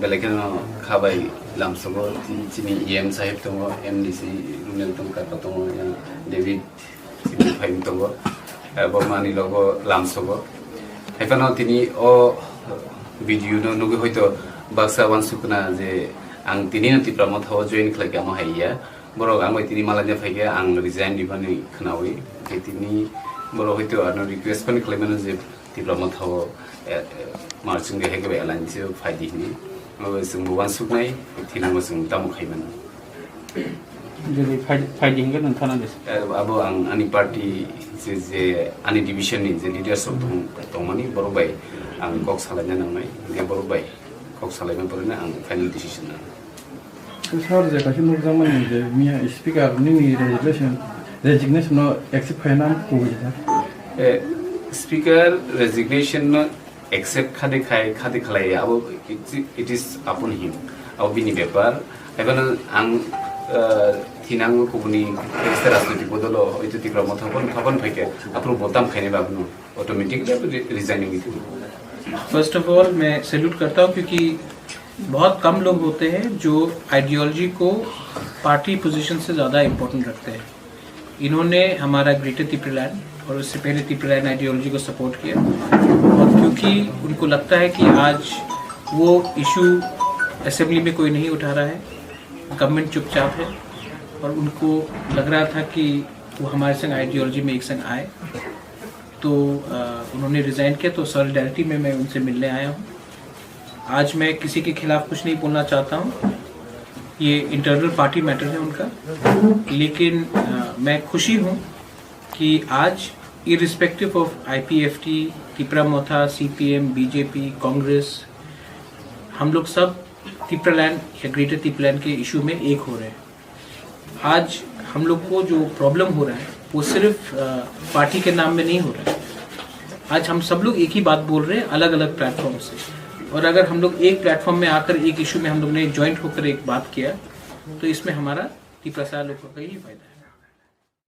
बेलेगन खाबाय लामसगो चिनि EM साहेब दङ MDC रुनेल तंका दङ डेभिड चिनि फाइम दङ बरमानि लोगो लामसगो एफानो तिनि ओ भिडियो नो नुगो हयतो बाक्सा वानसुकना जे आं तिनि नतिफ्रा मथाव जइन खालाय आम हाइया बरक आं तिनि मालानिया फाइगे आं रिजाइन दिबानि खोनावै तिनि बर हयतो आनो रिक्वेस्ट पनि खालायमानो जे तिफ्रा मथाव मार्चिं दे हेगे एलाइन्स फाइदिनि जों वानसुकनाय तिनांगो जों दामखायमोन जेरै फाइदिंगो नोंथाङा दे आबो आं आनि पार्टी जे आनि डिभिजननि जे लिडारशिप दंमानि बरबाय आं कक सालायनो नांनाय जे बरबाय कक सालायनो परनो आं फाइनल डिसिजन सर जे कासे मोजांमोन जे मिया स्पीकर नि रेजिग्नेशन एक्सेप्ट खायना कोबोजा स्पीकर रेजिग्नेशन एक्सेप्ट खादे खालाय आबो इट इज अपन हिम आबो बिनि पेपर एबन आं थिनांगो कोबनि राजनीतिक बदल हयतो तिग्रा मथापन फैके अप्रूव बोताम खाइने बाबनु automatically resigning it. First of all मैं सैल्यूट करता हूं क्योंकि बहुत कम लोग होते हैं जो आइडियोलॉजी को पार्टी पोजीशन से ज़्यादा इम्पोर्टेंट रखते हैं। इन्होंने हमारा ग्रेटर तिपरेलैंड और उससे पहले तिपरेलैंड आइडियोलॉजी को सपोर्ट किया और क्योंकि उनको लगता है कि आज वो इशू असेंबली में कोई नहीं उठा रहा है, गवर्नमेंट चुपचाप है और उनको लग रहा था कि वो हमारे संग आइडियोलॉजी में एक संग आए, तो उन्होंने रिज़ाइन किया। तो सॉलिडारिटी में मैं उनसे मिलने आया हूँ। आज मैं किसी के खिलाफ कुछ नहीं बोलना चाहता हूँ, ये इंटरनल पार्टी मैटर है उनका, लेकिन मैं खुशी हूँ कि आज irrespective of IPFT, Tipra Motha, CPM, BJP, Congress, हम लोग सब तिपरालैंड या ग्रेटर तिपरालैंड के इशू में एक हो रहे हैं। आज हम लोग को जो प्रॉब्लम हो रहा है वो सिर्फ पार्टी के नाम में नहीं हो रहा है। आज हम सब लोग एक ही बात बोल रहे हैं अलग अलग प्लेटफॉर्म से, और अगर हम लोग एक प्लेटफॉर्म में आकर एक इशू में हम लोग ने जॉइंट होकर एक बात किया तो इसमें हमारा तिपरा लोगों का ही फायदा है।